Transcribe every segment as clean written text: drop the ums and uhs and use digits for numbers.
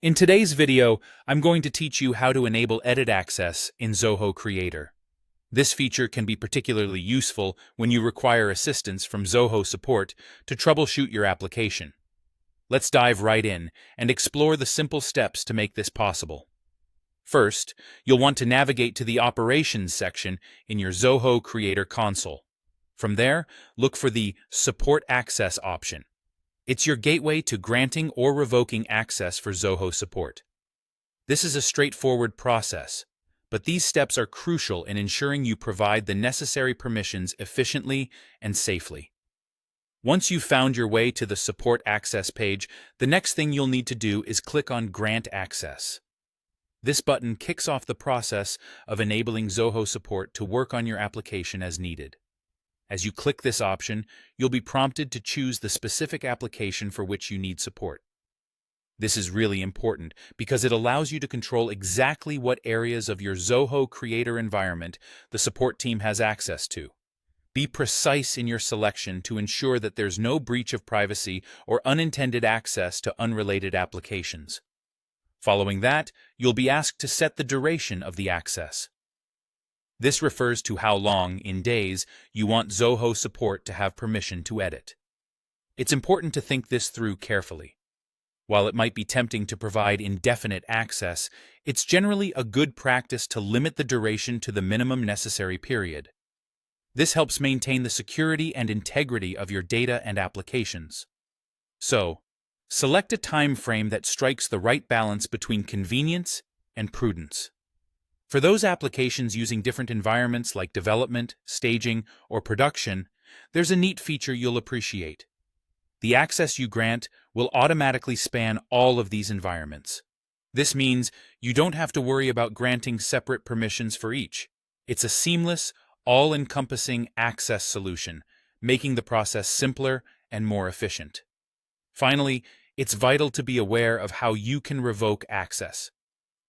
In today's video, I'm going to teach you how to enable edit access in Zoho Creator. This feature can be particularly useful when you require assistance from Zoho support to troubleshoot your application. Let's dive right in and explore the simple steps to make this possible. First, you'll want to navigate to the Operations section in your Zoho Creator console. From there, look for the Support Access option. It's your gateway to granting or revoking access for Zoho support. This is a straightforward process, but these steps are crucial in ensuring you provide the necessary permissions efficiently and safely. Once you've found your way to the Support Access page, the next thing you'll need to do is click on Grant Access. This button kicks off the process of enabling Zoho support to work on your application as needed. As you click this option, you'll be prompted to choose the specific application for which you need support. This is really important because it allows you to control exactly what areas of your Zoho Creator environment the support team has access to. Be precise in your selection to ensure that there's no breach of privacy or unintended access to unrelated applications. Following that, you'll be asked to set the duration of the access. This refers to how long, in days, you want Zoho support to have permission to edit. It's important to think this through carefully. While it might be tempting to provide indefinite access, it's generally a good practice to limit the duration to the minimum necessary period. This helps maintain the security and integrity of your data and applications. So, select a time frame that strikes the right balance between convenience and prudence. For those applications using different environments like development, staging, or production, there's a neat feature you'll appreciate. The access you grant will automatically span all of these environments. This means you don't have to worry about granting separate permissions for each. It's a seamless, all-encompassing access solution, making the process simpler and more efficient. Finally, it's vital to be aware of how you can revoke access.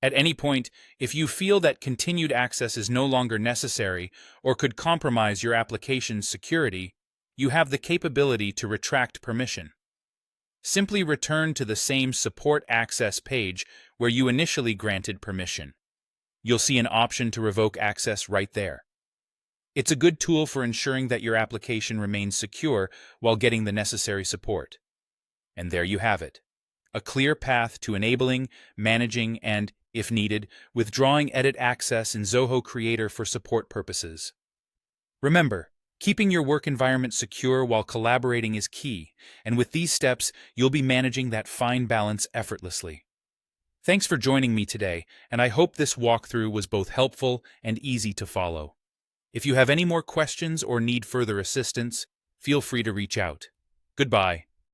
At any point, if you feel that continued access is no longer necessary or could compromise your application's security, you have the capability to retract permission. Simply return to the same Support Access page where you initially granted permission. You'll see an option to revoke access right there. It's a good tool for ensuring that your application remains secure while getting the necessary support. And there you have it. A clear path to enabling, managing, and, if needed, withdrawing edit access in Zoho Creator for support purposes. Remember, keeping your work environment secure while collaborating is key, and with these steps, you'll be managing that fine balance effortlessly. Thanks for joining me today, and I hope this walkthrough was both helpful and easy to follow. If you have any more questions or need further assistance, feel free to reach out. Goodbye.